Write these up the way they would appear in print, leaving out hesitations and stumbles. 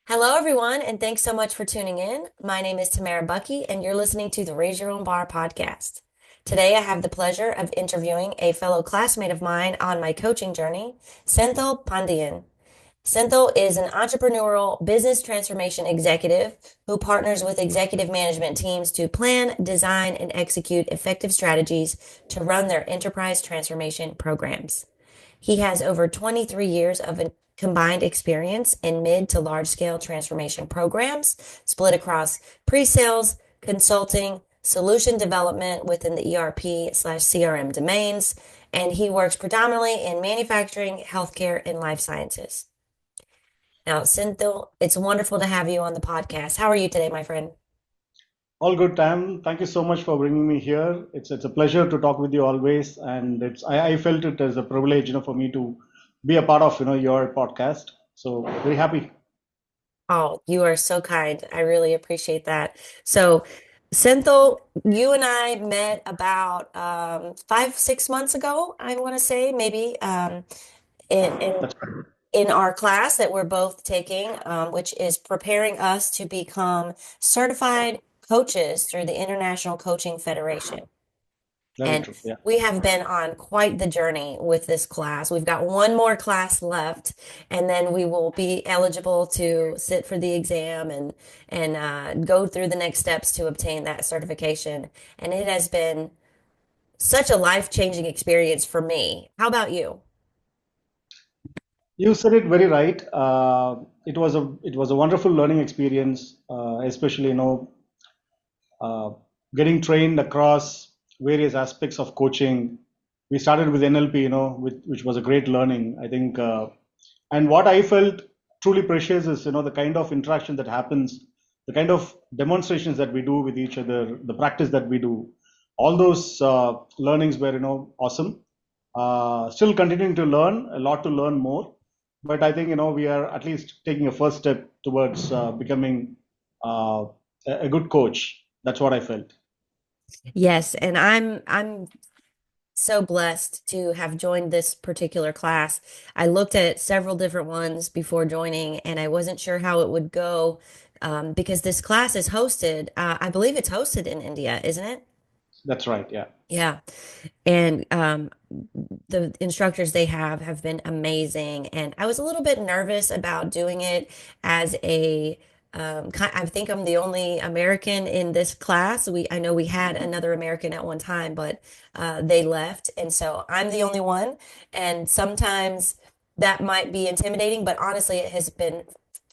Hello, everyone, and thanks so much for tuning in. My name is Tamara Bucky, and you're listening to the Raise Your Own Bar podcast. Today, I have the pleasure of interviewing a fellow classmate of mine on my coaching journey, Senthil Pandian. Senthil is an entrepreneurial business transformation executive who partners with executive management teams to plan, design, and execute effective strategies to run their enterprise transformation programs. He has over 23 years of combined experience in mid to large scale transformation programs split across pre-sales, consulting, solution development within the ERP/CRM domains, and he works predominantly in manufacturing, healthcare, and life sciences. Now, Senthil, it's wonderful to have you on the podcast. How are you today, my friend? All good, Tam. Thank you so much for bringing me here. It's a pleasure to talk with you always, and I felt it as a privilege, for me to be a part of, your podcast. So very happy. Oh, you are so kind. I really appreciate that. So, Senthil, you and I met about 5, 6 months ago, I want to say, maybe in, in That's right. in our class that we're both taking, which is preparing us to become certified coaches through the International Coaching Federation. Very And true. Yeah. we have been on quite the journey with this class. We've got one more class left, and then we will be eligible to sit for the exam and go through the next steps to obtain that certification. And it has been such a life-changing experience for me. How about you? You said it very right. It was a wonderful learning experience, especially uh, getting trained across various aspects of coaching. We started with NLP, which was a great learning, I think. And what I felt truly precious is, the kind of interaction that happens, the kind of demonstrations that we do with each other, the practice that we do. All those learnings were, awesome. Still continuing to learn, a lot to learn more. But I think, we are at least taking a first step towards becoming uh, a good coach. That's what I felt. Yes, and I'm so blessed to have joined this particular class. I looked at several different ones before joining, and I wasn't sure how it would go because this class is hosted. I believe it's hosted in India, isn't it? That's right. Yeah. Yeah. And the instructors they have been amazing. And I was a little bit nervous about doing it as I think I'm the only American in this class. I know we had another American at one time, but they left. And so I'm the only one. And sometimes that might be intimidating, but honestly, it has been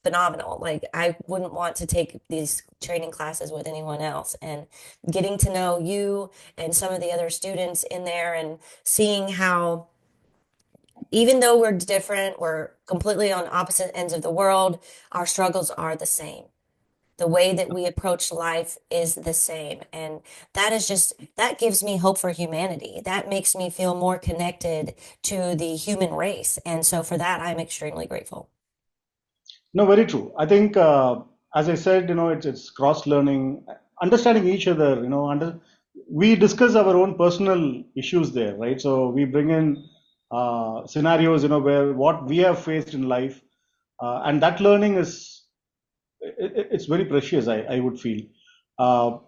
phenomenal. Like I wouldn't want to take these training classes with anyone else. And getting to know you and some of the other students in there and seeing how even though we're different, we're completely on opposite ends of the world, our struggles are the same. The way that we approach life is the same. And that gives me hope for humanity. That makes me feel more connected to the human race. And so for that, I'm extremely grateful. No, very true. I think, as I said, it's cross learning, understanding each other. We discuss our own personal issues there, right? So we bring in scenarios, where what we have faced in life, and that learning it's very precious. I would feel. Uh,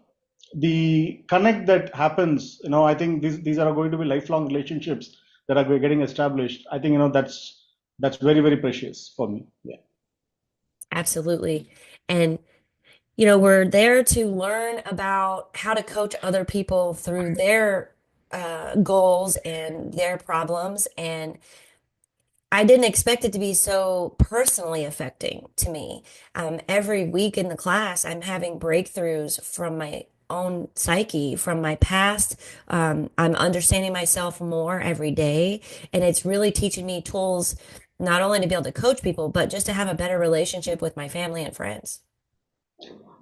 the connect that happens, I think these are going to be lifelong relationships that are getting established. I think, that's very, very precious for me. Yeah. Absolutely. And we're there to learn about how to coach other people through their goals and their problems. And I didn't expect it to be so personally affecting to me. Every week in the class, I'm having breakthroughs from my own psyche, from my past. I'm understanding myself more every day. And it's really teaching me tools not only to be able to coach people, but just to have a better relationship with my family and friends.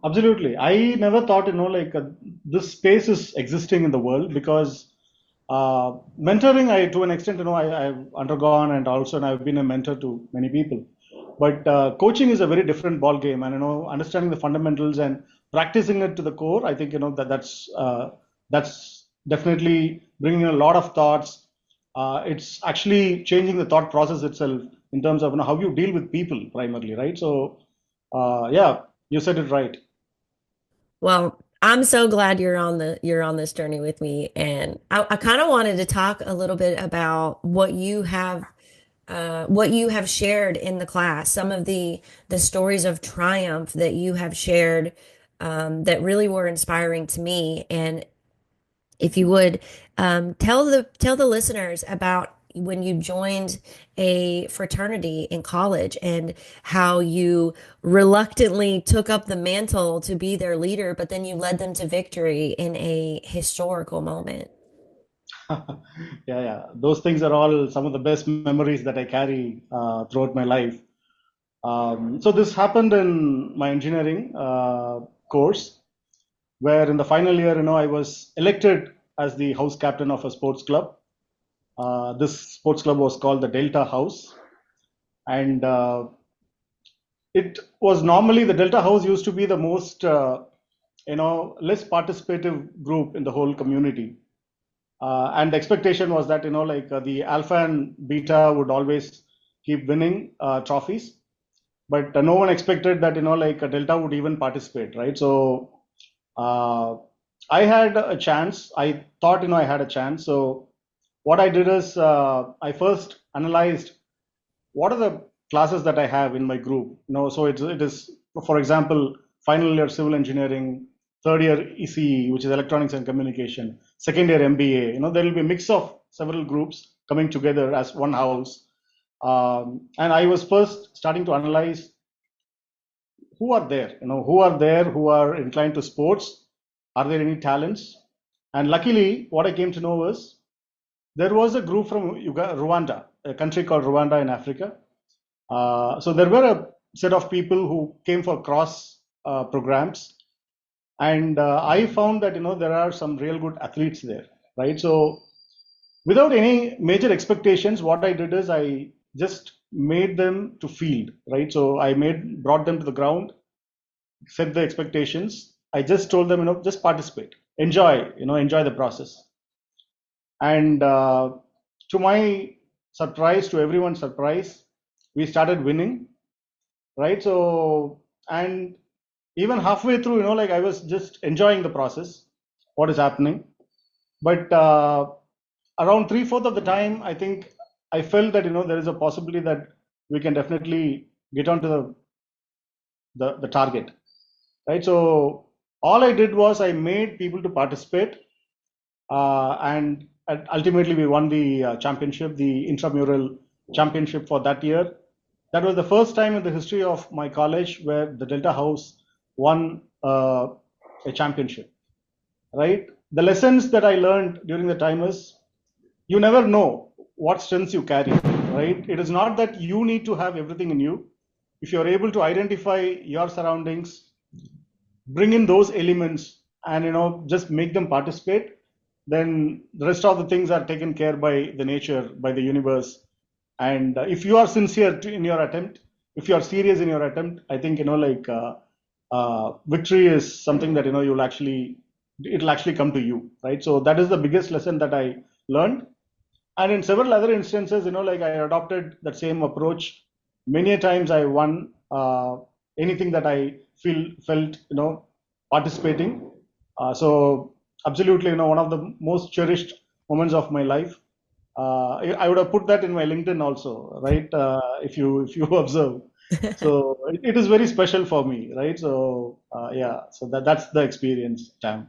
Absolutely. I never thought, this space is existing in the world because mentoring, to an extent, I've undergone and also and I've been a mentor to many people. But coaching is a very different ball game, and understanding the fundamentals and practicing it to the core. I think that's definitely bringing a lot of thoughts. It's actually changing the thought process itself in terms of how you deal with people primarily, right? So Yeah, you said it right. Well, I'm so glad you're on this journey with me, and I kind of wanted to talk a little bit about what you have shared in the class, some of the stories of triumph that you have shared that really were inspiring to me. And if you would tell the listeners about when you joined a fraternity in college and how you reluctantly took up the mantle to be their leader, but then you led them to victory in a historical moment. Yeah, yeah. Those things are all some of the best memories that I carry throughout my life. So this happened in my engineering course, where in the final year, I was elected as the house captain of a sports club. This sports club was called the Delta House, and it was normally the Delta House used to be the most, less participative group in the whole community. And the expectation was that, the Alpha and Beta would always keep winning trophies, but no one expected that, Delta would even participate, right? So uh, I had a chance. I thought, I had a chance. So what I did is I first analyzed what are the classes that I have in my group. So it is, for example, final year civil engineering, third year ECE, which is electronics and communication, second year MBA. There will be a mix of several groups coming together as one house. And I was first starting to analyze who are there, who are inclined to sports. Are there any talents? And luckily, what I came to know was there was a group from Rwanda, a country called Rwanda in Africa. So there were a set of people who came for cross programs, and I found that there are some real good athletes there, right? So without any major expectations, what I did is I just made them to field, right? So I made brought them to the ground, set the expectations. I just told them, just participate, enjoy the process. And to my surprise, to everyone's surprise, we started winning, right? So, and even halfway through, I was just enjoying the process, what is happening. But around three-fourths of the time, I think I felt that, there is a possibility that we can definitely get onto the target, right? So all I did was I made people to participate, and ultimately we won the championship, the intramural championship for that year. That was the first time in the history of my college where the Delta House won a championship, right? The lessons that I learned during the time is you never know what strengths you carry, right? It is not that you need to have everything in you. If you're able to identify your surroundings, bring in those elements, and just make them participate, then the rest of the things are taken care by the nature, by the universe. And if you are sincere in your attempt, if you are serious in your attempt, I think victory is something that it'll actually come to you, right? So that is the biggest lesson that I learned. And in several other instances, I adopted that same approach. Many a times I won anything that I felt, participating. So absolutely, one of the most cherished moments of my life. I would have put that in my LinkedIn also, right? If you observe. So it is very special for me, right? So yeah, so that's the experience, Tam.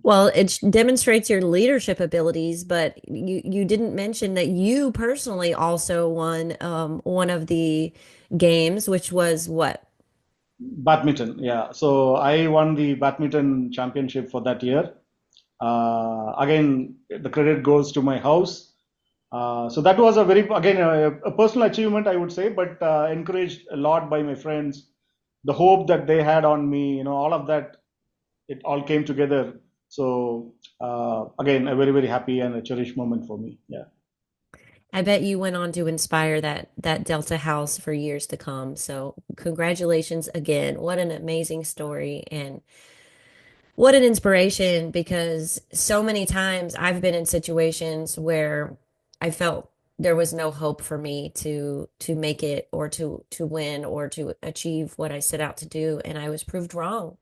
Well, it demonstrates your leadership abilities, but you didn't mention that you personally also won one of the games, which was what? Badminton, yeah. So I won the badminton championship for that year. Again, the credit goes to my house. So that was again, a personal achievement, I would say, but encouraged a lot by my friends. The hope that they had on me, all of that, it all came together. So again, a very, very happy and a cherished moment for me. Yeah. I bet you went on to inspire that Delta House for years to come. So congratulations again. What an amazing story and what an inspiration because so many times I've been in situations where I felt there was no hope for me to make it or to win or to achieve what I set out to do, and I was proved wrong.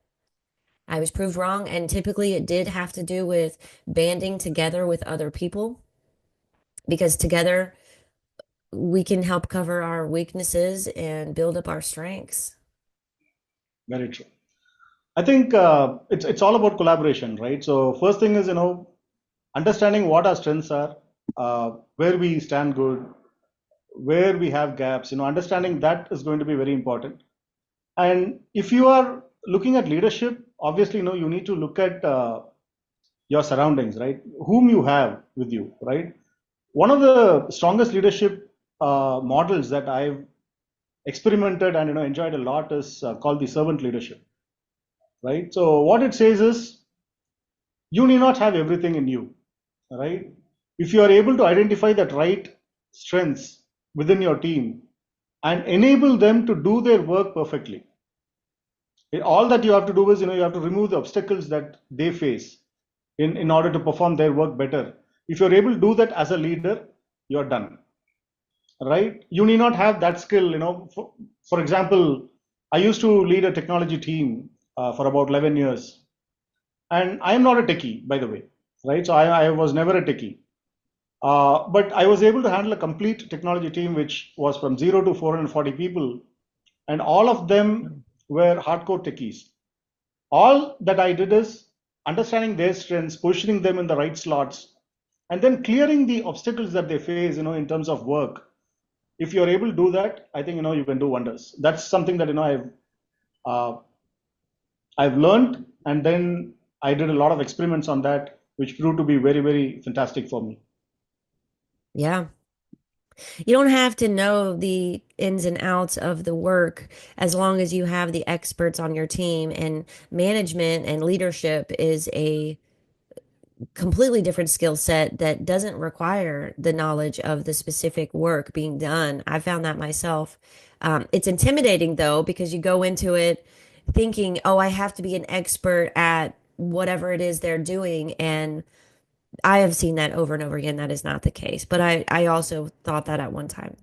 I was proved wrong, and typically it did have to do with banding together with other people because together we can help cover our weaknesses and build up our strengths. Very true. I think it's all about collaboration, right? So first thing is, understanding what our strengths are, where we stand good, where we have gaps. Understanding that is going to be very important. And if you are looking at leadership, obviously, you need to look at your surroundings, right? Whom you have with you, right? One of the strongest leadership models that I've experimented and enjoyed a lot is called the servant leadership, right? So what it says is you need not have everything in you, right? If you are able to identify that right strengths within your team and enable them to do their work perfectly, all that you have to do is, you have to remove the obstacles that they face in order to perform their work better. If you're able to do that as a leader, you're done, right? You need not have that skill. For example, I used to lead a technology team for about 11 years, and I am not a techie, by the way, right? So I was never a techie. But I was able to handle a complete technology team, which was from 0 to 440 people, and all of them were hardcore techies. All that I did is understanding their strengths, positioning them in the right slots, and then clearing the obstacles that they face, in terms of work. If you're able to do that, I think, you can do wonders. That's something that, uh, I've learned, and then I did a lot of experiments on that, which proved to be very, very fantastic for me. Yeah. You don't have to know the ins and outs of the work as long as you have the experts on your team. And management and leadership is a completely different skill set that doesn't require the knowledge of the specific work being done. I found that myself. It's intimidating though, because you go into it thinking, oh, I have to be an expert at whatever it is they're doing. And I have seen that over and over again. That is not the case. But I also thought that at one time.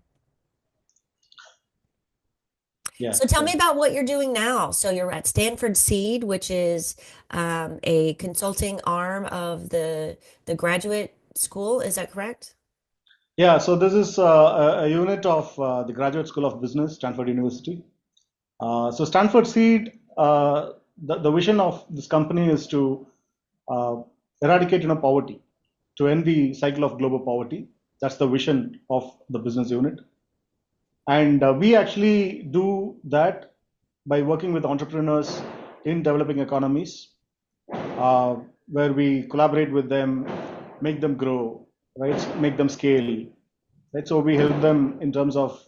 Yeah, So tell yeah. me about what you're doing now. So you're at Stanford Seed, which is a consulting arm of the graduate school. Is that correct? Yeah, so this is a unit of the Graduate School of Business, Stanford University. So Stanford Seed, the vision of this company is to uh, eradicate, poverty, to end the cycle of global poverty. That's the vision of the business unit. And we actually do that by working with entrepreneurs in developing economies, uh, where we collaborate with them, make them grow, right? Make them scale, right? So we help them in terms of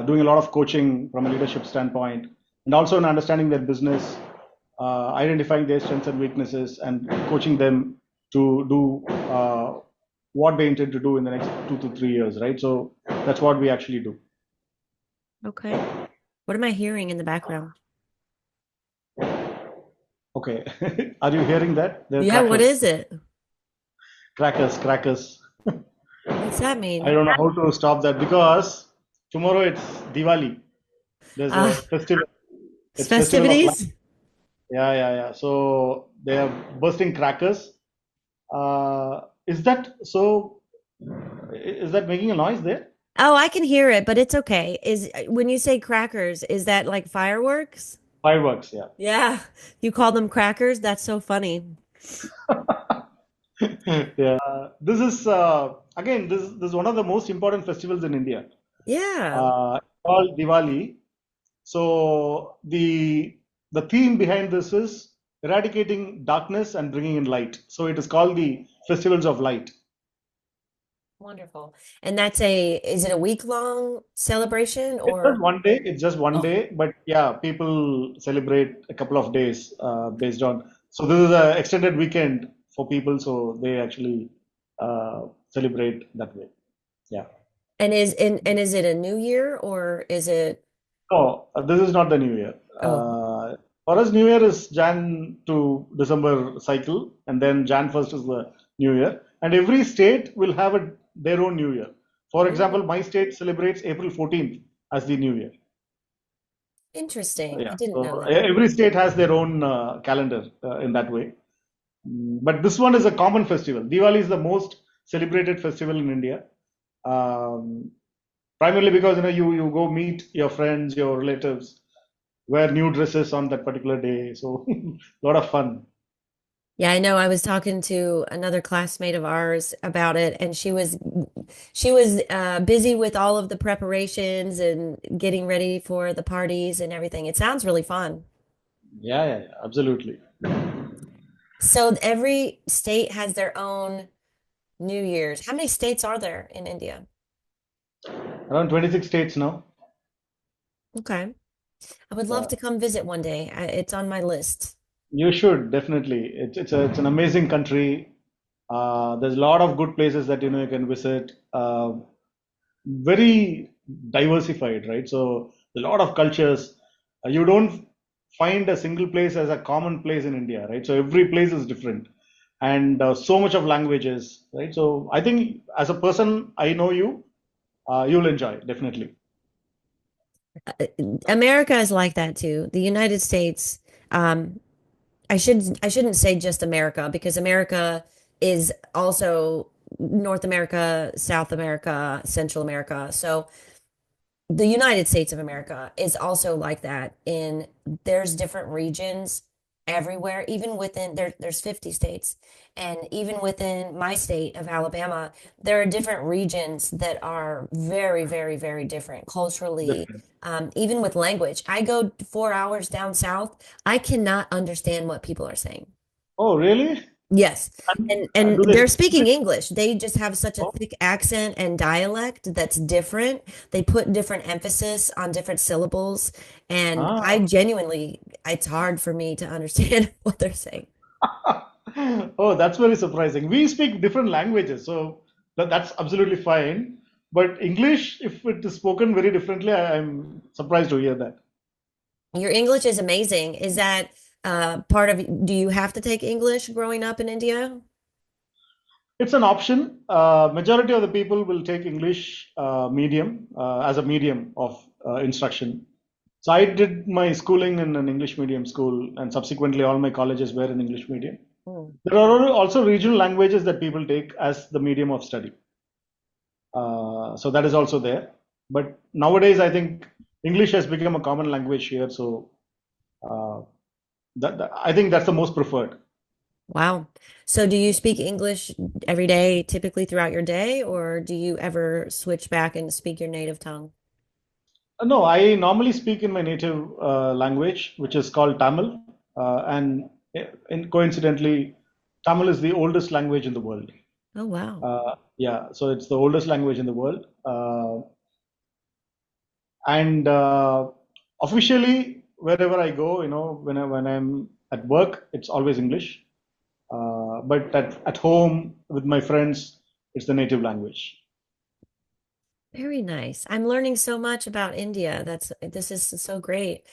doing a lot of coaching from a leadership standpoint, and also in understanding their business, identifying their strengths and weaknesses, and coaching them to do what they intend to do in the next 2 to 3 years, right? So that's what we actually do. Okay. What am I hearing in the background? Okay, are you hearing that? They're Yeah, what crackers, is it? crackers, crackers. What's that I mean? don't know how to stop that because tomorrow it's Diwali. There's Uh, a festival. It's festival of light. festivities? Yeah, yeah, yeah. So they are bursting crackers. Is that so? Is that making a noise there? Oh, I can hear it, but it's okay. Is when you say crackers, is that like fireworks? Fireworks, yeah. Yeah. You call them crackers? That's so funny. Yeah. This is again this is one of the most important festivals in India. Yeah. Called Diwali. So the theme behind this is eradicating darkness and bringing in light. So it is called the Festivals of Light. Wonderful. And is it a week long celebration It's just or? one day. It's just one Oh, day, but yeah, people celebrate a couple of days based on. So this is an extended weekend for people, so they actually celebrate that way. Yeah. and is it a new year or is it? No, this is not the New Year. Oh, For us, New Year is Jan to December cycle, and then Jan 1st is the New Year. And every state will have their own New Year. For example, Really my state celebrates April 14th as the New Year. interesting. I Yeah, didn't know so that. every state has their own calendar in that way. But this one is a common festival. Diwali is the most celebrated festival in India, um, primarily because you go meet your friends, your relatives, wear new dresses on that particular day. So a lot of fun. Yeah, I know. I was talking to another classmate of ours about it, and she was busy with all of the preparations and getting ready for the parties and everything. It sounds really fun. Yeah, absolutely. So every state has their own New Year's. How many states are there in India? Around 26 states now. Okay. I would love Uh, to come visit one day. It's on my list. you should definitely. It's an amazing country. There's a lot of good places that you can visit. Very diversified, right? So a lot of cultures. You don't find a single place as a common place in India, right? So every place is different, and so much of languages, right? So I think as a person, I know you, you'll enjoy definitely. Uh, America is like that too. The United States, um, I shouldn't say just America because America is also North America, South America, Central America. So the United States of America is also like that in there's different regions everywhere, even within there's 50 states. And even within my state of Alabama, there are different regions that are very, very, very different culturally, Different. even with language. I go 4 hours down south, I cannot understand what people are saying. Oh, really? Yes. And And do they they're speak speaking English? English. They just have such a Oh, thick accent and dialect that's different. They put different emphasis on different syllables. And I ah. genuinely, it's hard for me to understand what they're saying. Oh, that's very surprising. We speak different languages, so that's absolutely fine. But English, if it is spoken very differently, I'm surprised to hear that. Your English is amazing. Is that part of, do you have to take English growing up in India? It's an option. Majority of the people will take English medium as a medium of instruction. So I did my schooling in an English medium school, and subsequently all my colleges were in English medium. Hmm. There are also regional languages that people take as the medium of study. So that is also there. But nowadays, I think English has become a common language here. So uh, I think that's the most preferred. Wow. So do you speak English every day, typically throughout your day, or do you ever switch back and speak your native tongue? No, I normally speak in my native language, which is called Tamil. And coincidentally, Tamil is the oldest language in the world. Oh, wow. Yeah, so it's the oldest language in the world. And officially, wherever I go, when I'm at work, it's always English. But at home with my friends, it's the native language. Very nice. I'm learning so much about India. This is so great.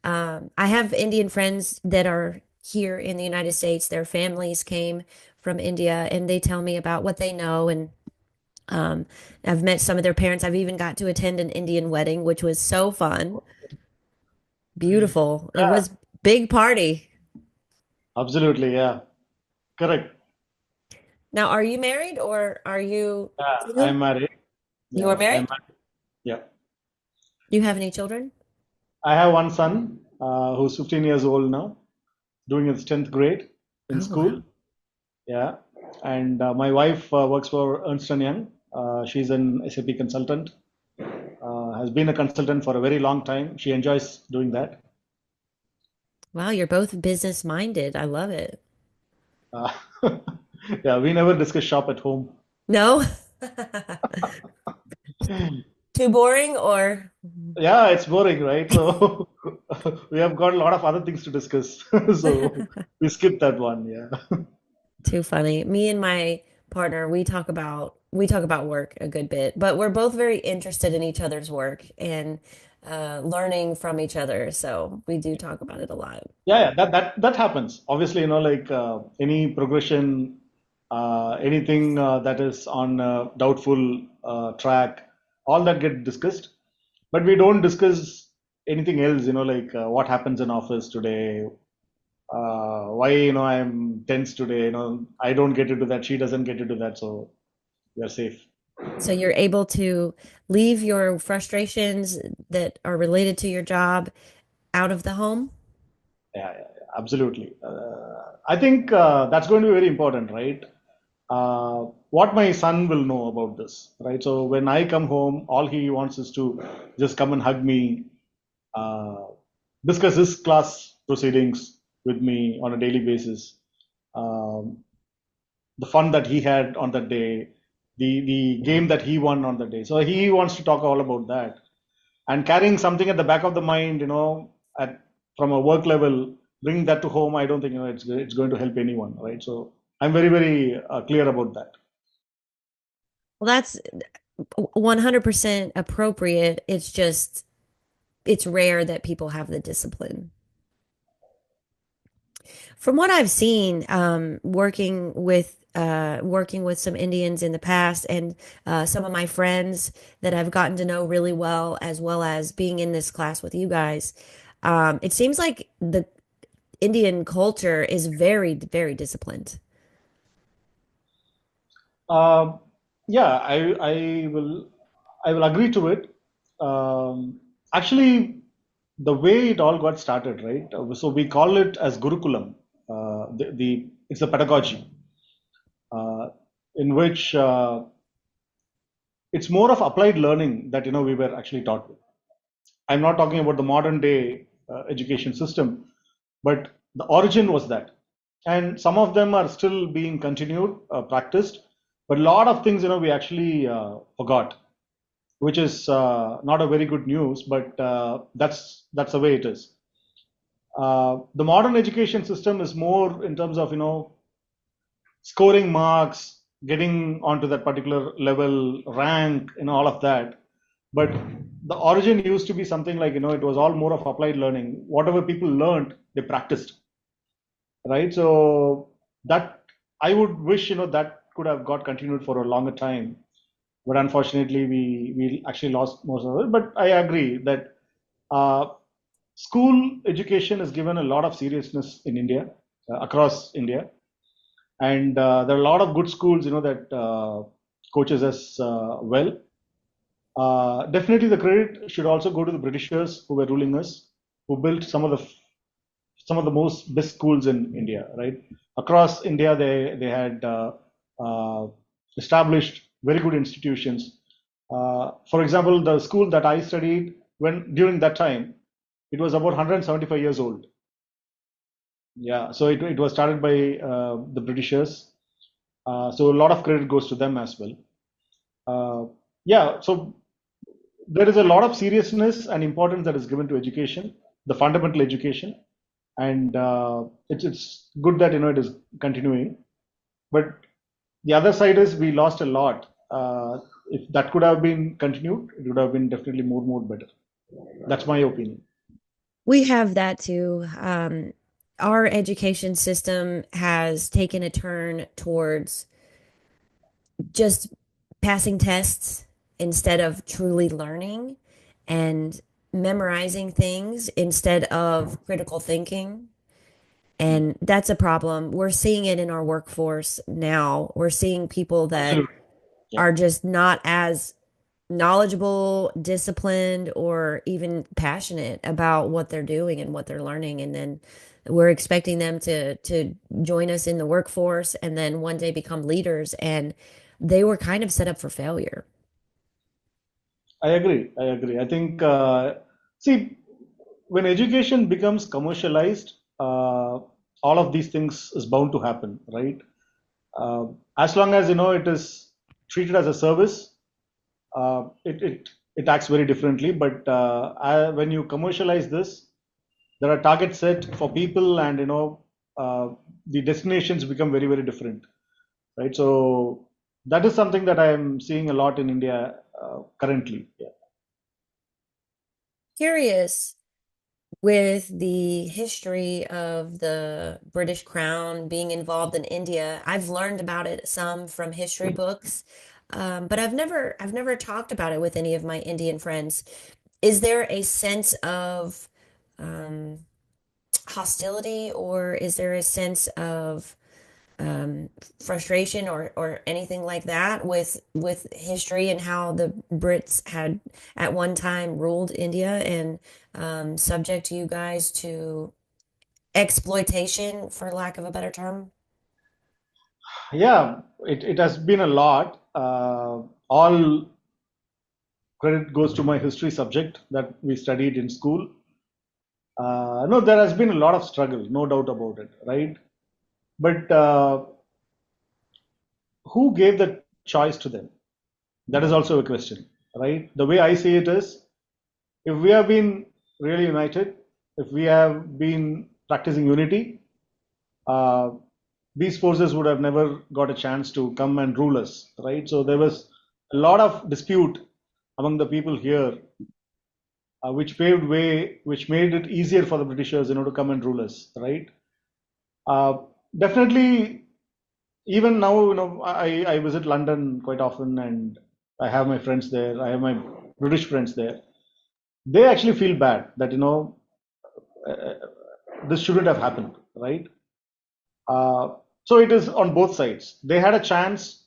I have Indian friends that are here in the United States. Their families came from India and they tell me about what they know. And um, I've met some of their parents. I've even got to attend an Indian wedding, which was so fun. Beautiful. It Yeah, was big party. absolutely. Yeah, correct. Now, are you married or are you Yeah, I'm single? married. You are Yeah, I'm married? married. Yeah, Do you have any children? I have one son who's 15 years old now, doing his 10th grade in Oh, wow. school. Yeah, and my wife works for Ernst and Young. She's an SAP consultant. Has been a consultant for a very long time. She enjoys doing that. Wow, you're both business minded. I love it. Uh, yeah, we never discuss shop at home. No? Too boring or Yeah, it's boring, right? So we have got a lot of other things to discuss. So we skip that one. Yeah. too funny? Me and my partner, we talk about work a good bit, but we're both very interested in each other's work and learning from each other. So we do talk about it a lot. Yeah, that happens. Obviously, like any progression, anything that is on a doubtful track, all that get discussed. But we don't discuss anything else, like what happens in office today, why, I'm tense today, I don't get into that, she doesn't get into that, so we are safe. So you're able to leave your frustrations that are related to your job out of the home? Absolutely. I think that's going to be very important, right? What my son will know about this, right? So when I come home, all he wants is to just come and hug me, uh, discuss his class proceedings with me on a daily basis, um, the fun that he had on that day, the game that he won on that day. So he wants to talk all about that, and carrying something at the back of the mind, at from a work level, bring that to home. I don't think it's going to help anyone, right? So I'm very very clear about that. Well, that's 100% appropriate. It's just, it's rare that people have the discipline. From what I've seen, working with some Indians in the past, and some of my friends that I've gotten to know really well as being in this class with you guys, it seems like the Indian culture is very, very disciplined. Um, yeah, I will agree to it. Actually, the way it all got started, right? So we call it as Gurukulam. The It's a pedagogy uh, in which it's more of applied learning that we were actually taught with. I'm not talking about the modern day education system, but the origin was that, and some of them are still being continued, practiced, but a lot of things we actually forgot, which is not a very good news, but that's the way it is. The modern education system is more in terms of scoring marks, getting onto that particular level, rank, all of that. But the origin used to be something like, it was all more of applied learning. Whatever people learned, they practiced, right? So that I would wish, that could have got continued for a longer time. But unfortunately, we actually lost most of it. But I agree that uh, school education is given a lot of seriousness in India, across India, and there are a lot of good schools that coaches us well. Definitely the credit should also go to the Britishers who were ruling us, who built some of the most best schools in India, right? Across India, they had uh, established very good institutions. For example, the school that I studied, when during that time, it was about 175 years old. Yeah, so it was started by the Britishers. So a lot of credit goes to them as well. Yeah, so there is a lot of seriousness and importance that is given to education, the fundamental education, and it's good that it is continuing. But the other side is we lost a lot. If that could have been continued, it would have been definitely more better. That's my opinion. We have that too. Our education system has taken a turn towards just passing tests instead of truly learning, and memorizing things instead of critical thinking. And that's a problem. We're seeing it in our workforce now. We're seeing people that Absolutely. Yeah. are just not as knowledgeable, disciplined, or even passionate about what they're doing and what they're learning. And then we're expecting them to join us in the workforce and then one day become leaders. And they were kind of set up for failure. I agree. I agree. I think, see, when education becomes commercialized, all of these things is bound to happen, right? Uh, as long as it is treated as a service, it acts very differently. But when you commercialize this, there are targets set for people, and uh, the destinations become very very different, right? So that is something that I am seeing a lot in India currently. Yeah. Curious, with the history of the British Crown being involved in India, I've learned about it some from history books, but I've never talked about it with any of my Indian friends. Is there a sense of um, hostility, or is there a sense of um, frustration or anything like that with history and how the Brits had at one time ruled India and subject you guys to exploitation, for lack of a better term? Yeah, it has been a lot. All credit goes to my history subject that we studied in school. No, there has been a lot of struggle, no doubt about it, right? But who gave the choice to them? That is also a question, right? The way I see it is, if we have been really united, if we have been practicing unity, uh, these forces would have never got a chance to come and rule us, right? So there was a lot of dispute among the people here, which paved way, which made it easier for the Britishers, to come and rule us, right? Uh, Definitely, even now, I visit London quite often, and I have my friends there. I have my British friends there. They actually feel bad that this shouldn't have happened, right? Uh, so it is on both sides. They had a chance,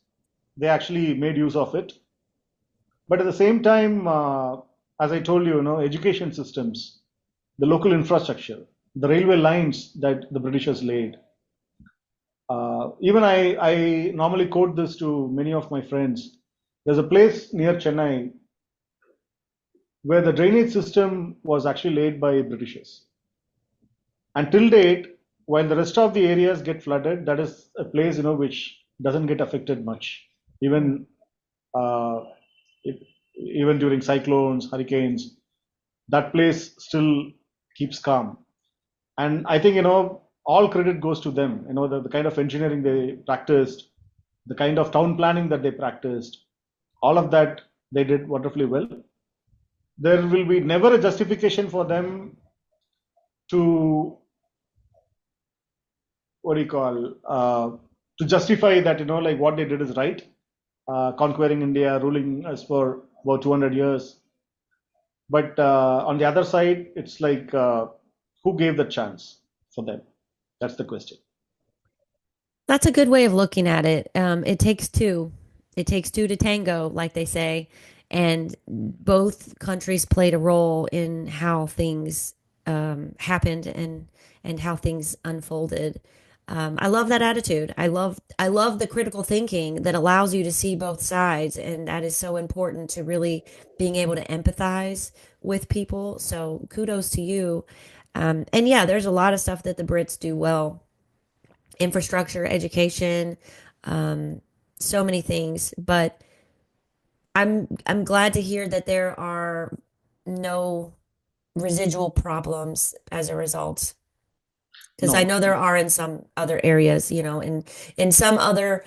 they actually made use of it, but at the same time, as I told you, education systems, the local infrastructure, the railway lines that the Britishers laid. Even I normally quote this to many of my friends. There's a place near Chennai where the drainage system was actually laid by Britishers. And till date, while the rest of the areas get flooded, that is a place which doesn't get affected much. Even uh, it, even during cyclones, hurricanes, that place still keeps calm. And I think all credit goes to them. The kind of engineering they practiced, the kind of town planning that they practiced, all of that they did wonderfully well. There will be never a justification for them to, what do you call, to justify that like what they did is right, conquering India, ruling us for about 200 years. But on the other side, it's like, who gave the chance for them? That's the question. That's a good way of looking at it. It takes two. It takes two to tango, like they say. And both countries played a role in how things happened and how things unfolded. I love that attitude. I love the critical thinking that allows you to see both sides, and that is so important to really being able to empathize with people. So kudos to you. And yeah, there's a lot of stuff that the Brits do well: infrastructure, education, um, so many things. But I'm glad to hear that there are no residual problems as a result. Because I No, know there are in some other areas, in some other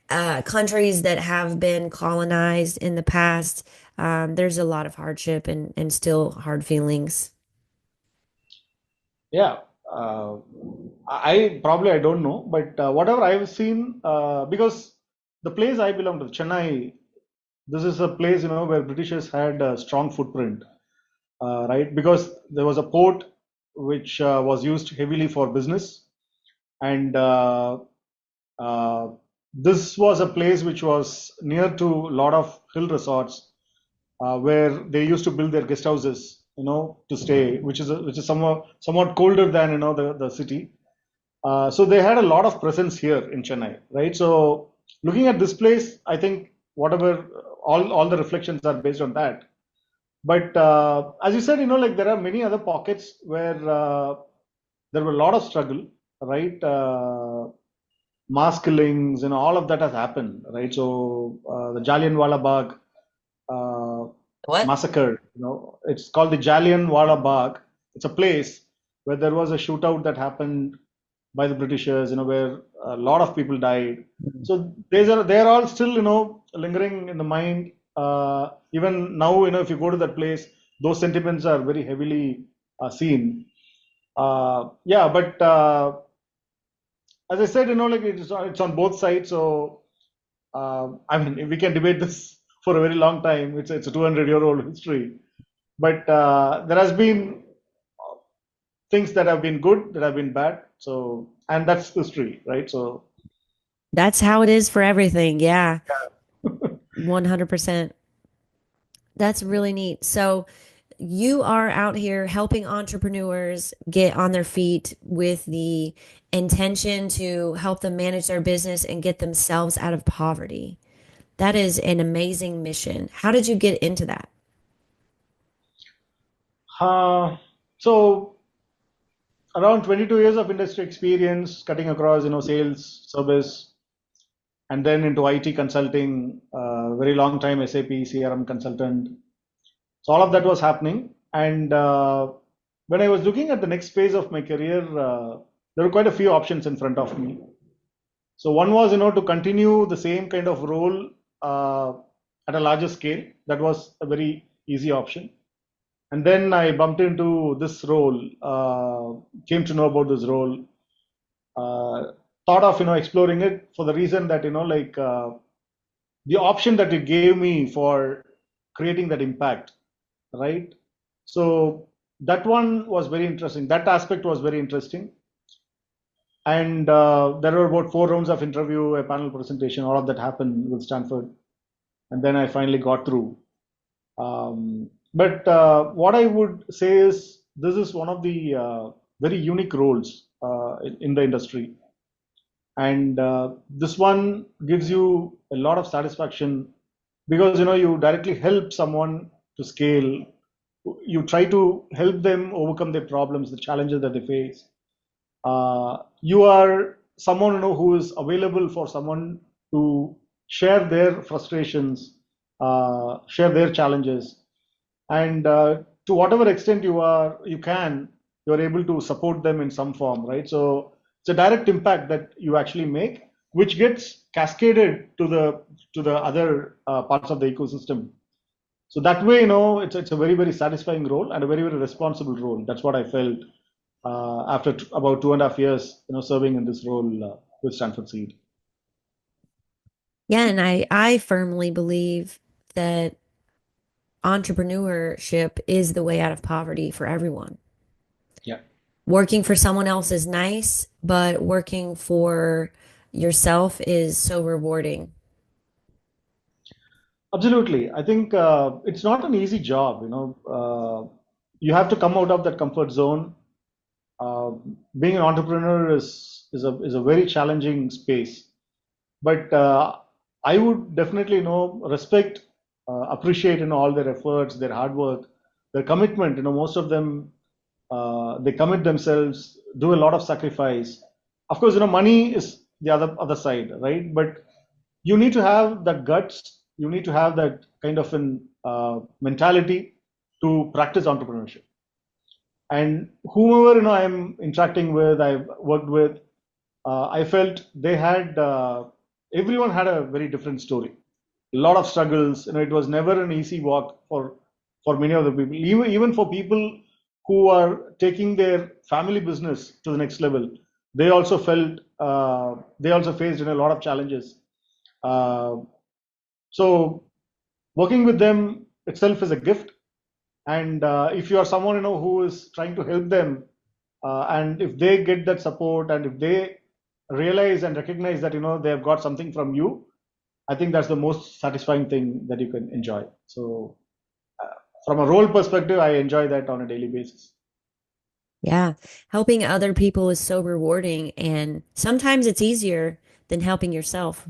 countries that have been colonized in the past, there's a lot of hardship and still hard feelings. yeah. Uh, I don't know, but whatever I've seen, because the place I belong to, Chennai, this is a place where Britishers had a strong footprint, right? Because there was a port which was used heavily for business, and uh, this was a place which was near to a lot of hill resorts where they used to build their guest houses, to stay, which is somewhat colder than the city. So they had a lot of presence here in Chennai, right? So looking at this place, I think whatever all the reflections are based on that. But as you said, like there are many other pockets where there were a lot of struggle, right? Mass killings, all of that has happened, right? So the Jallianwala Bagh uh, What? massacre, it's called the Jallianwala Bagh. It's a place where there was a shootout that happened by the Britishers, where a lot of people died. So they're all still, lingering in the mind. Even now, if you go to that place, those sentiments are very heavily seen. Yeah, but as I said, like it's on both sides. So I mean, we can debate this for a very long time. It's a 200-year-old history, but there has been things that have been good, that have been bad. So, and that's history, right? So, That's how it is for everything. Yeah, 100%. That's really neat. So you are out here helping entrepreneurs get on their feet with the intention to help them manage their business and get themselves out of poverty. That is an amazing mission. How did you get into that? uh, so around 22 years of industry experience, cutting across, sales, service, and then into IT consulting, very long time SAP, CRM consultant. So all of that was happening. And when I was looking at the next phase of my career, there were quite a few options in front of me. So one was, to continue the same kind of role uh, at a larger scale. That was a very easy option. And then I bumped into this role, came to know about this role, uh, thought of, exploring it for the reason that, the option that it gave me for creating that impact, right? So that one was very interesting. That aspect was very interesting. And there were about 4 rounds of interview, a panel presentation, all of that happened with Stanford. And then I finally got through. But what I would say is this is one of the very unique roles in the industry. And this one gives you a lot of satisfaction because you directly help someone to scale. You try to help them overcome their problems, the challenges that they face. You are someone who is available for someone to share their frustrations, share their challenges, and to whatever extent you are able to support them in some form, right? So it's a direct impact that you actually make, which gets cascaded to the other parts of the ecosystem. So that way, it's a very, very satisfying role and a very, very responsible role. That's what I felt after about 2.5 years, serving in this role with Stanford Seed. Yeah, and I firmly believe that entrepreneurship is the way out of poverty for everyone. Yeah. Working for someone else is nice, but working for yourself is so rewarding. Absolutely. I think it's not an easy job, you have to come out of that comfort zone. Uh, Being an entrepreneur is a very challenging space. But I would definitely, respect, appreciate, all their efforts, their hard work, their commitment. Most of them, they commit themselves, do a lot of sacrifice. Of course, money is the other side, right? But you need to have that guts. You need to have that kind of an mentality to practice entrepreneurship. And whomever I'm interacting with, I've worked with, I felt they had everyone had a very different story. A lot of struggles. It was never an easy walk for many of the people. Even for people who are taking their family business to the next level, they also felt they also faced a lot of challenges. Uh, so working with them itself is a gift. And if you are someone who is trying to help them, and if they get that support, and if they realize and recognize that they have got something from you, I think that's the most satisfying thing that you can enjoy. So from a role perspective, I enjoy that on a daily basis. Yeah. Helping other people is so rewarding, and sometimes it's easier than helping yourself.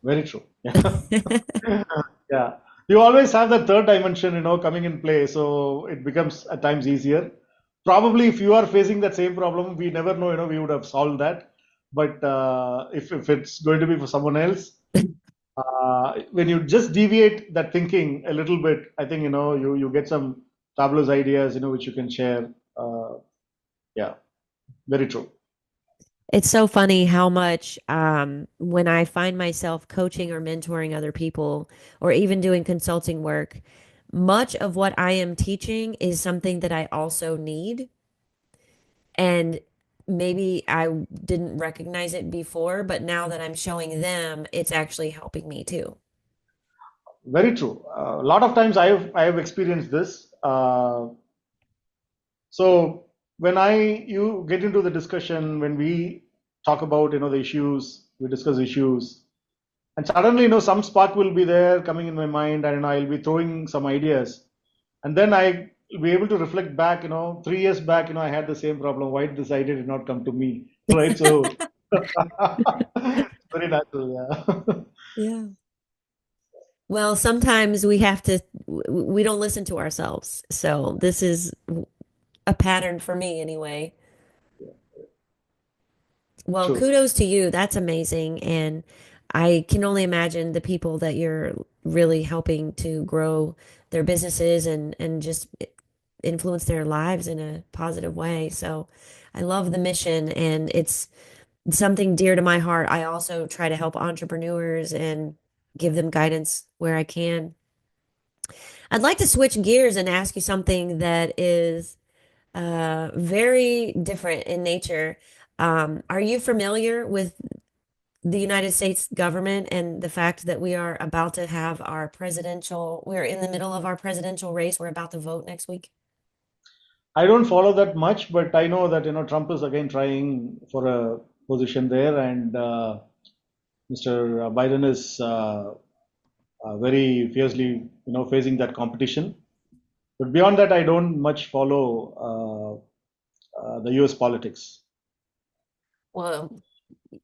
Very true. Yeah. Yeah. You always have that third dimension, coming in play, so it becomes at times easier. Probably if you are facing that same problem, we never know, we would have solved that. But if it's going to be for someone else, when you just deviate that thinking a little bit, I think, you get some fabulous ideas, which you can share. Yeah, very true. It's so funny how much when I find myself coaching or mentoring other people or even doing consulting work, much of what I am teaching is something that I also need. And maybe I didn't recognize it before, but now that I'm showing them, it's actually helping me too. Very true. A lot of times I have experienced this. So when you get into the discussion, when we talk about the issues, we discuss issues, and suddenly some spark will be there coming in my mind, and I'll be throwing some ideas, and then I will be able to reflect back. 3 years back, I had the same problem. Why this idea did not come to me, right? So it's very natural, yeah. Yeah. Well, sometimes we have to, we don't listen to ourselves. So this is a pattern for me anyway. Well, True. kudos to you. That's amazing. And I can only imagine the people that you're really helping to grow their businesses and just influence their lives in a positive way. So I love the mission and it's something dear to my heart. I also try to help entrepreneurs and give them guidance where I can. I'd like to switch gears and ask you something that is very different in nature. Are you familiar with the United States government and the fact that we are about to have we're in the middle of our presidential race. We're about to vote next week. I don't follow that much, but I know that Trump is again trying for a position there, and Mr. Biden is very fiercely facing that competition. But beyond that, I don't much follow the U.S. politics. Well,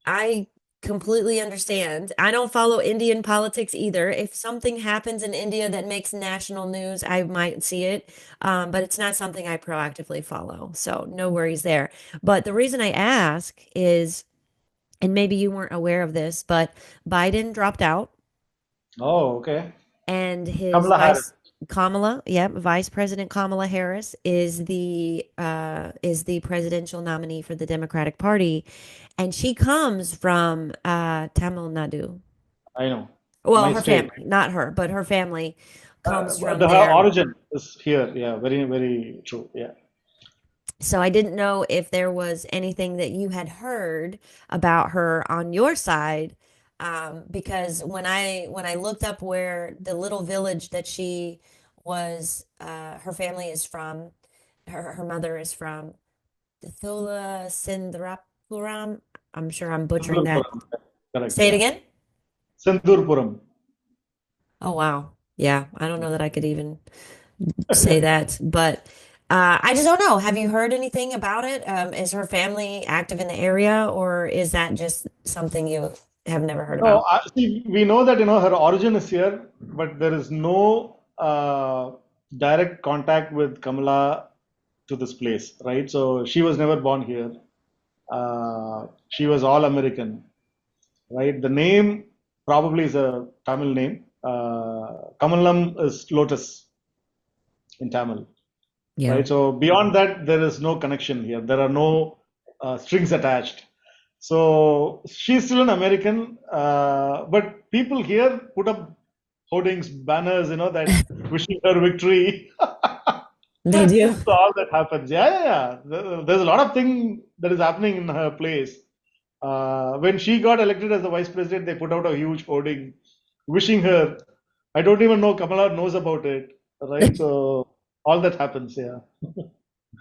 I completely understand. I don't follow Indian politics either. If something happens in India that makes national news, I might see it, but it's not something I proactively follow. So no worries there. But the reason I ask is, and maybe you weren't aware of this, but Biden dropped out Oh, okay. and his Kamala Harris. vice Kamala, yep, Vice President Kamala Harris is the presidential nominee for the Democratic Party, and she comes from Tamil Nadu. I know. Well, My her state. family, not her, but her family comes from Her there. origin is here. Yeah, very, very true. Yeah. So I didn't know if there was anything that you had heard about her on your side, because when I looked up where the little village that she was, her family is from, her mother is from Thula Sindrapuram. I'm sure I'm butchering that. Sandurpuram. Correct. Say it Yeah. again. Sandurpuram. Oh wow. Yeah, I don't know that I could even say that, but I just don't know. Have you heard anything about it? Is her family active in the area, or is that just something you have never heard No, about? see, we know that her origin is here, but there is no direct contact with Kamala to this place, right? So she was never born here. She was all American, right? The name probably is a Tamil name. Kamalam is lotus in Tamil, Yeah. right? So beyond that, there is no connection here. There are no strings attached. So she's still an American, but people here put up hoardings, banners, that wishing her victory. They do. So all that happens. Yeah, yeah, yeah. There's a lot of thing that is happening in her place. When she got elected as the vice president, they put out a huge hoarding wishing her. I don't even know Kamala knows about it, right? So all that happens. Yeah.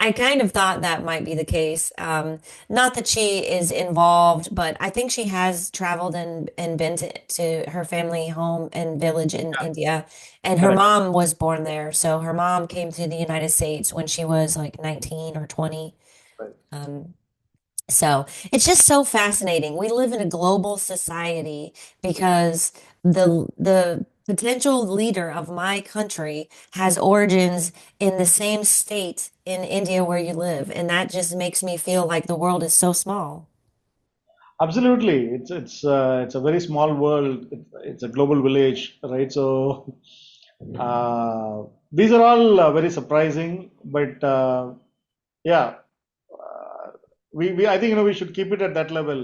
I kind of thought that might be the case. Not that she is involved, but I think she has traveled and been to her family home and village in India. And her Correct. mom was born there. So her mom came to the United States when she was like 19 or 20. Right. Um, So it's just so fascinating. We live in a global society because the potential leader of my country has origins in the same state in India where you live, and that just makes me feel like the world is so small. Absolutely, it's a very small world. It's a global village, right? So these are all very surprising, but yeah, we I think we should keep it at that level.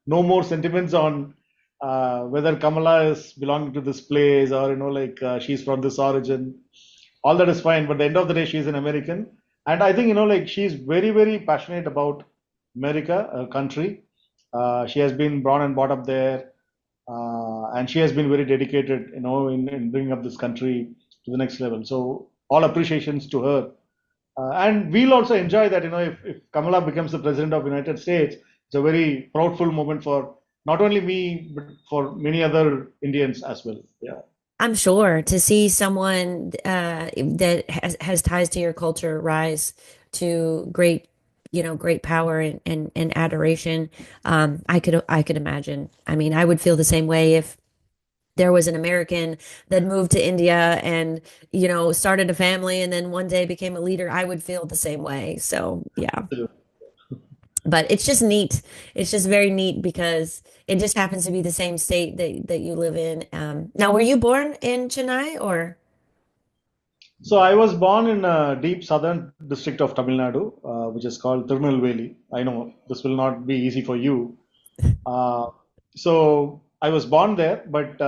No more sentiments on whether Kamala is belonging to this place or like she's from this origin. All that is fine, but at the end of the day, she's an American. And I think, like she's very, very passionate about America, her country. She has been born and brought up there, and she has been very dedicated, in bringing up this country to the next level. So all appreciations to her. And we'll also enjoy that, if Kamala becomes the president of United States, it's a very proudful moment for not only me, but for many other Indians as well. Yeah. I'm sure to see someone that has ties to your culture rise to great, great power and adoration. I could imagine. I mean, I would feel the same way if there was an American that moved to India and, started a family and then one day became a leader. I would feel the same way. So, yeah. But it's just neat. It's just very neat because it just happens to be the same state that you live in. Now, were you born in Chennai or? So I was born in a deep southern district of Tamil Nadu, which is called Tirunelveli. I know this will not be easy for you. Uh, so I was born there, but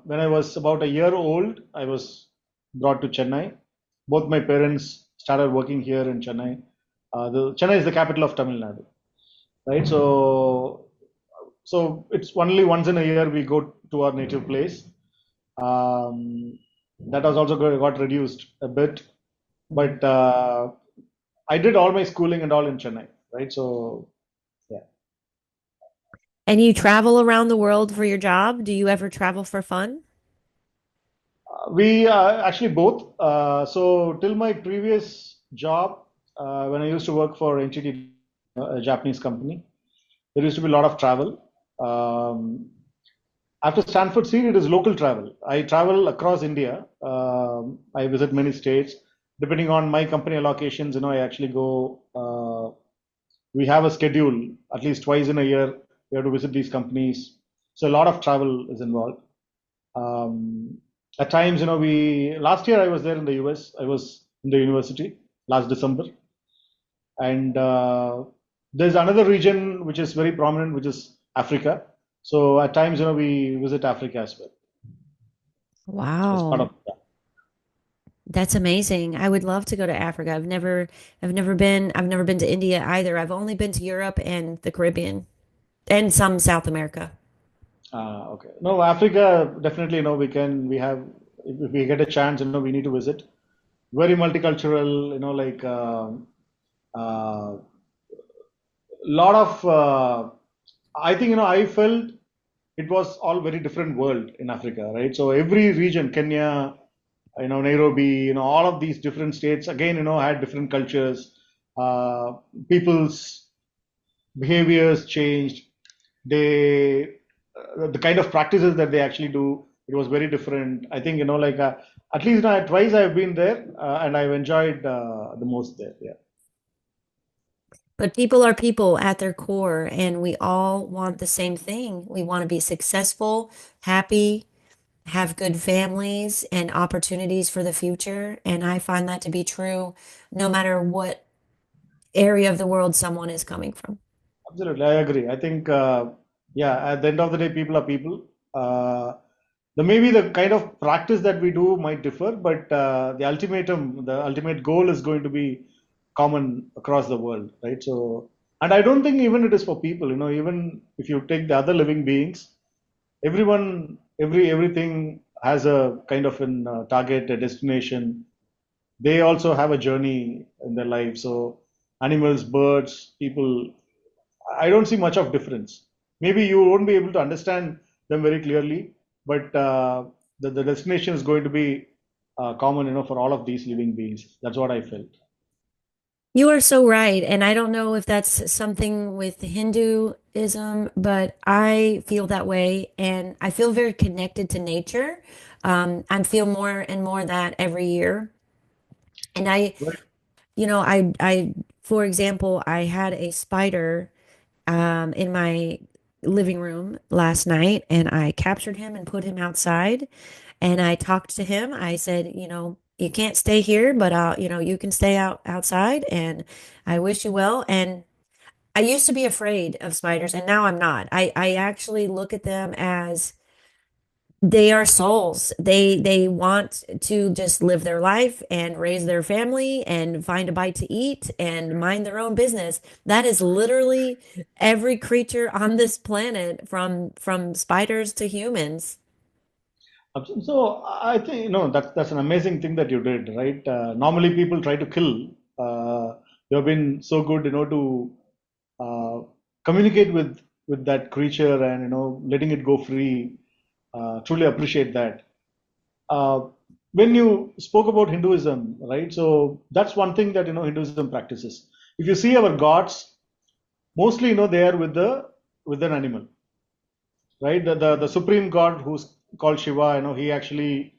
when I was about a year old, I was brought to Chennai. Both my parents started working here in Chennai. Chennai is the capital of Tamil Nadu, right? So it's only once in a year we go to our native place. Um, that has also got reduced a bit, but I did all my schooling and all in Chennai, right? So yeah. And you travel around the world for your job? Do you ever travel for fun? We actually both. So till my previous job, when I used to work for NTT, a Japanese company, there used to be a lot of travel. Um, After Stanford Seed, it is local travel. I travel across India. I visit many states. Depending on my company allocations, I actually go. We have a schedule at least twice in a year. We have to visit these companies. So a lot of travel is involved. Um, at times, we last year I was there in the US. I was in the university last December, and there's another region which is very prominent, which is Africa. So at times, we visit Africa as well as part Wow. of that. That's amazing. I would love to go to Africa. I've never been to India either. I've only been to Europe and the Caribbean and some South America. Okay. No, Africa definitely. We have if we get a chance, we need to visit. Very multicultural. Like lot of. I think I felt it was all very different world in Africa, right? So every region, Kenya, Nairobi, all of these different states again, had different cultures. Uh, People's behaviors changed. They The kind of practices that they actually do, it was very different. I think like at least twice I've been there, and I've enjoyed the most there. Yeah, But people are people at their core, and we all want the same thing. We want to be successful, happy, have good families, and opportunities for the future. And I find that to be true no matter what area of the world someone is coming from. absolutely, I agree. I think yeah, at the end of the day, people are people. uh, maybe the kind of practice that we do might differ, but the ultimate goal is going to be common across the world, right? So, and I don't think even it is for people, even if you take the other living beings, everyone, everything has a kind of an target, a destination. They also have a journey in their life. So, animals, birds, people, I don't see much of difference. Maybe you won't be able to understand them very clearly, but the destination is going to be common, for all of these living beings. That's what I felt. You are so right. And I don't know if that's something with Hinduism, but I feel that way. And I feel very connected to nature. I feel more and more that every year. And Right. for example, I had a spider in my living room last night and I captured him and put him outside and I talked to him. I said, you can't stay here, but you can stay outside and I wish you well. And I used to be afraid of spiders and now I'm not. I actually look at them as They are souls. They want to just live their life and raise their family and find a bite to eat and mind their own business. That is literally every creature on this planet, from spiders to humans. So I think that's an amazing thing that you did, right? Normally people try to kill. You have been so good, to uh, communicate with that creature and letting it go free. Truly appreciate that. Uh, when you spoke about Hinduism, right? So that's one thing that Hinduism practices. If you see our gods, mostly they are with an animal, right? The supreme god who's called Shiva, he actually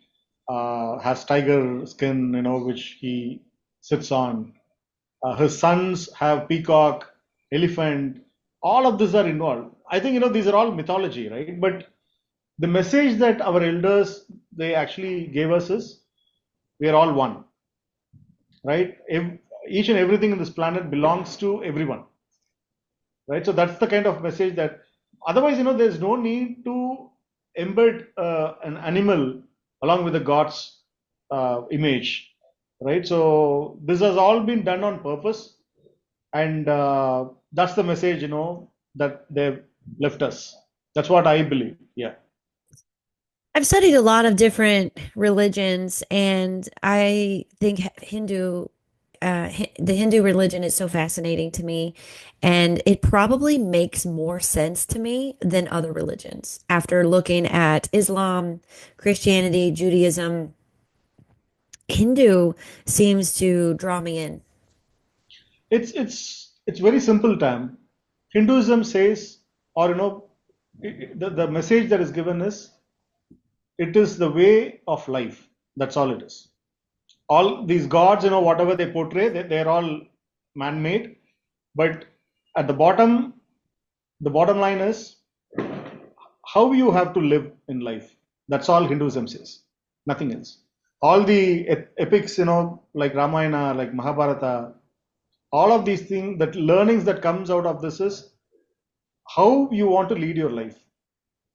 has tiger skin, which he sits on. His sons have peacock, elephant. All of these are involved. I think these are all mythology, right? But the message that our elders they actually gave us is we are all one, right? Each and everything in this planet belongs to everyone, right? So that's the kind of message that otherwise, there's no need to embed an animal along with the God's image, right? So this has all been done on purpose, and that's the message, that they've left us. That's what I believe. Yeah, I've studied a lot of different religions, and I think the Hindu religion is so fascinating to me, and it probably makes more sense to me than other religions. After looking at Islam, Christianity, Judaism, Hindu seems to draw me in. it's very simple, Tam. Hinduism says, or the message that is given is it is the way of life. That's all it is. All these gods, whatever they portray, they're all man-made. But at the bottom line is how you have to live in life. That's all Hinduism says. Nothing else. All the epics, like Ramayana, like Mahabharata, all of these things, that learnings that comes out of this is how you want to lead your life.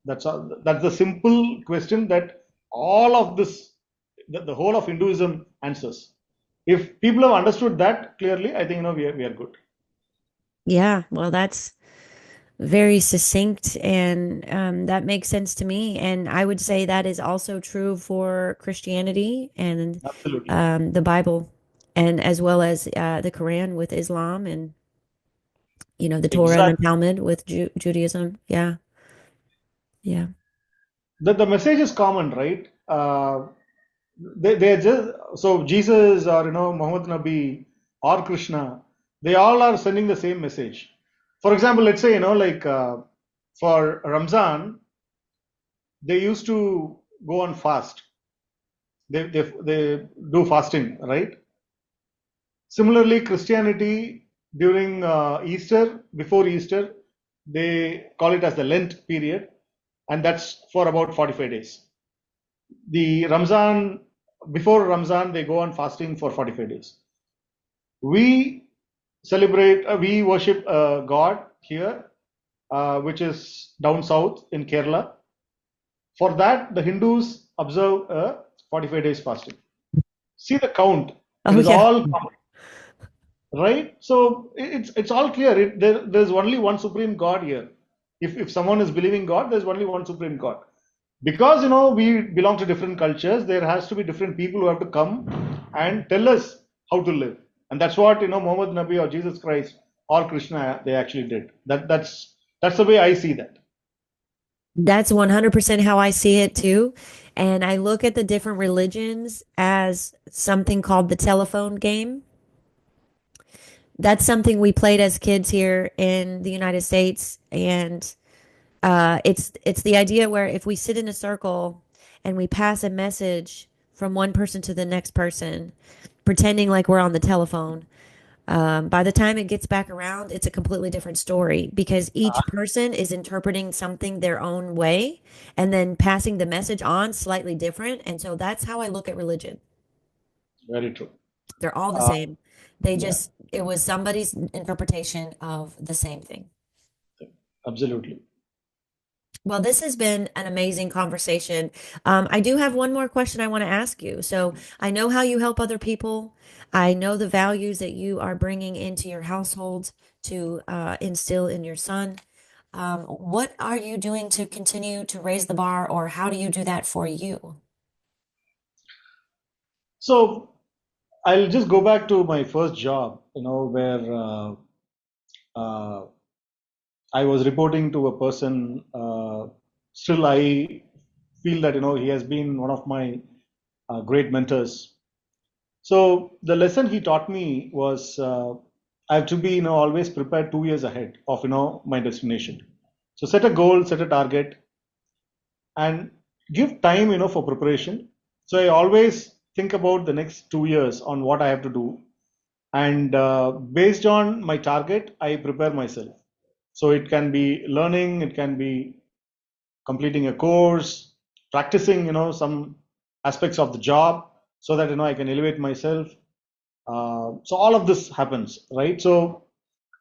That's all. That's the simple question that all of this, the whole of Hinduism answers. If people have understood that clearly, I think we are good. Yeah, well, that's very succinct, and that makes sense to me. And I would say that is also true for Christianity and Absolutely. the Bible, and as well as the Quran with Islam, and the Torah and the Exactly. Talmud with Judaism. Yeah, yeah. The message is common, right? They're just so Jesus or Muhammad Nabi or Krishna, they all are sending the same message. For example, let's say like for Ramzan, they used to go on fast. They do fasting, right? Similarly, Christianity during Easter, before Easter, they call it as the Lent period, and that's for about 45 days. The Ramzan, before Ramzan, they go on fasting for 45 days. We we worship God here, which is down south in Kerala. For that, the Hindus observe 45 days fasting. See the count. It Oh is yeah. all common. Right? So it's all clear. There's only one supreme God here. If someone is believing God, there's only one supreme God. Because we belong to different cultures, there has to be different people who have to come and tell us how to live. And that's what Muhammad Nabi or Jesus Christ or Krishna they actually did. That's the way I see that. That's 100% how I see it too. And I look at the different religions as something called the telephone game. That's something we played as kids here in the United States, and it's the idea where if we sit in a circle and we pass a message from one person to the next person, pretending like we're on the telephone, by the time it gets back around, it's a completely different story because each person is interpreting something their own way and then passing the message on slightly different. And so that's how I look at religion. Very true. They're all the Uh, same. They yeah, just, it was somebody's interpretation of the same thing. absolutely. Well, this has been an amazing conversation. I do have one more question I want to ask you. So I know how you help other people. I know the values that you are bringing into your household to instill in your son. What are you doing to continue to raise the bar, or how do you do that for you? So I'll just go back to my first job, where uh, I was reporting to a person. Still, I feel that he has been one of my great mentors. So the lesson he taught me was I have to be always prepared 2 years ahead of my destination. So set a goal, set a target, and give time for preparation. So I always think about the next 2 years on what I have to do, and based on my target, I prepare myself. So it can be learning, it can be completing a course, practicing some aspects of the job, so that I can elevate myself. So all of this happens, right? So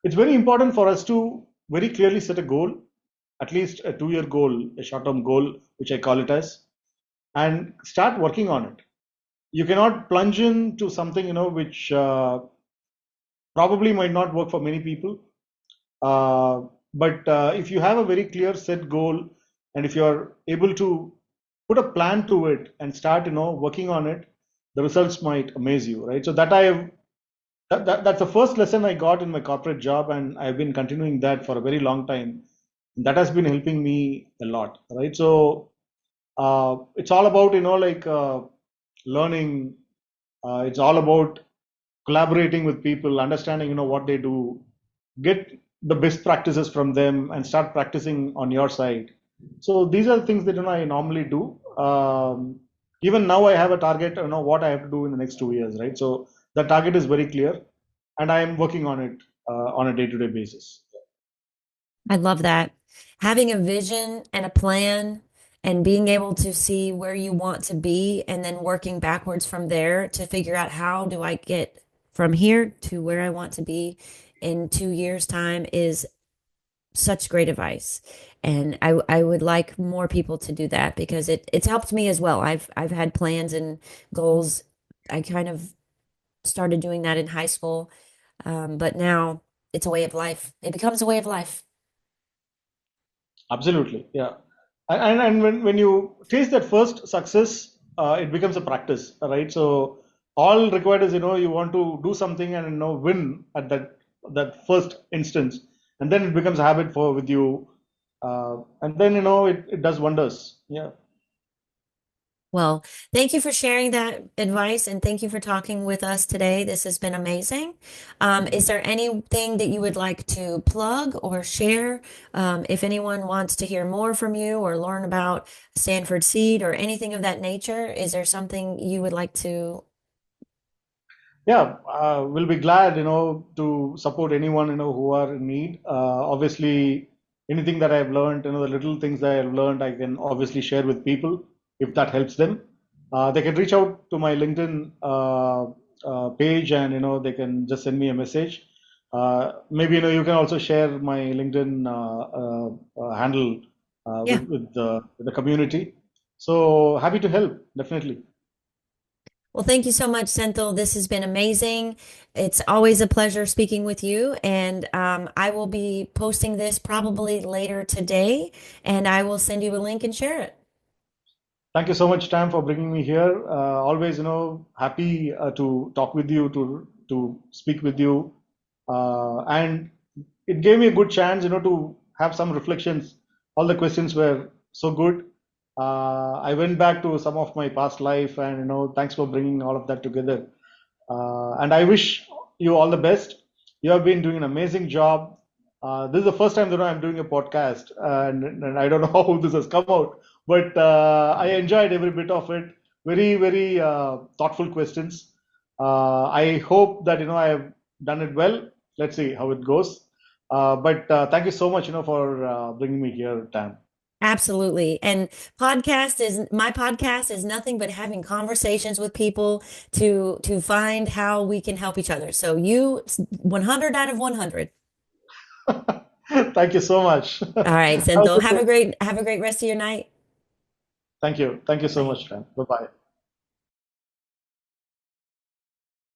it's very important for us to very clearly set a goal, at least a 2 year goal, a short term goal, which I call it as, and start working on it. You cannot plunge into something which probably might not work for many people. But if you have a very clear set goal, and if you are able to put a plan to it and start working on it, the results might amaze you, right? So that's the first lesson I got in my corporate job, and I've been continuing that for a very long time. That has been helping me a lot, right? So it's all about like learning. It's all about collaborating with people, understanding what they do, get the best practices from them, and start practicing on your side. So these are the things that I normally do. Even now, I have a target. What I have to do in the next 2 years, right? So the target is very clear, and I am working on it on a day-to-day basis. I love that. Having a vision and a plan and being able to see where you want to be and then working backwards from there to figure out how do I get from here to where I want to be in 2 years' time is such great advice. And I would like more people to do that because it's helped me as well. I've had plans and goals. I kind of started doing that in high school, but now it's a way of life. It becomes a way of life. Absolutely, yeah. And when you taste that first success, it becomes a practice, right? So all required is you want to do something and win at that first instance, and then it becomes a habit for with you, and then it does wonders. Yeah. Well, thank you for sharing that advice and thank you for talking with us today. This has been amazing. Is there anything that you would like to plug or share? If anyone wants to hear more from you or learn about Stanford Seed or anything of that nature, is there something you would like to? Yeah, we'll be glad, to support anyone, who are in need. Obviously, anything that I've learned, the little things that I've learned, I can obviously share with people if that helps them. They can reach out to my LinkedIn page, and they can just send me a message. Maybe you can also share my LinkedIn handle Yeah. with the community. So happy to help, definitely. Well, thank you so much, Senthil. This has been amazing. It's always a pleasure speaking with you. And I will be posting this probably later today, and I will send you a link and share it. Thank you so much, Tam, for bringing me here. Always, happy to talk with you, to speak with you, and it gave me a good chance, to have some reflections. All the questions were so good. I went back to some of my past life, and thanks for bringing all of that together. And I wish you all the best. You have been doing an amazing job. This is the first time that I'm doing a podcast, and I don't know how this has come out, but I enjoyed every bit of it. Very, very thoughtful questions. I hope that I have done it well. Let's see how it goes. But thank you so much, for bringing me here, Tam. Absolutely. And my podcast is nothing but having conversations with people to find how we can help each other. So you 100 out of 100. Thank you so much. All right, Have a Senthil, good day. have a great rest of your night. Thank you. Thank you so Bye. much, Ram. Bye bye.